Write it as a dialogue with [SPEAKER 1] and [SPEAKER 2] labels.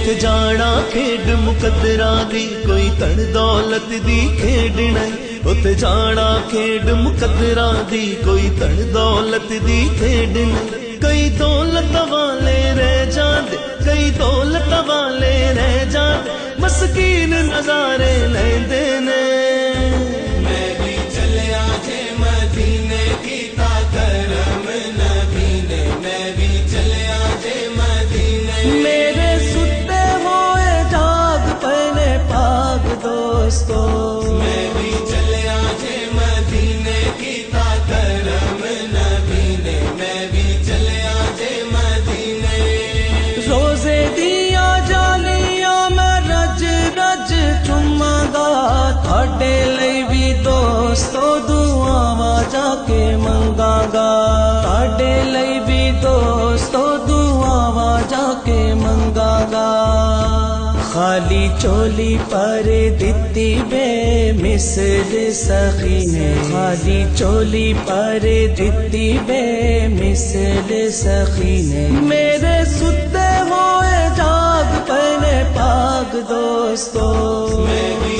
[SPEAKER 1] उते जाना खेड मुकदरा दी कोई धन दौलत दी खेड नहीं। उते जाना खेड मुकदरा दी कोई धन दौलत दी खेड नहीं। कई दौलत वाले रह जाते, कई दौलत वाले रह जाते, मस्कीन नजारे लेंदे ने।
[SPEAKER 2] मैं भी चलिया जे मदीने कीता करम नबी ने, मैं भी चलिया जे मदीने।
[SPEAKER 1] मेरे सुते होए जाग पने पाग दोस्तों,
[SPEAKER 2] मैं भी चलिया जे मदीने कीता करम नबी ने, मैं भी चलिया जे मदीने।
[SPEAKER 1] रोजे दिया जालियां मैं रज रज चुमांगा, थाडे लई भी दोस्तों दुआवां जाके मंगांगा। थाडे लई भी दोस्तों दुआवां जाके मंगांगा। खाली चोली पर दिती बेमिसल सखी ने, खाली चोली पर दिती बेमिसल सखी ने। मेरे सुते होए जाग पने पाग दोस्तों,
[SPEAKER 2] मैं भी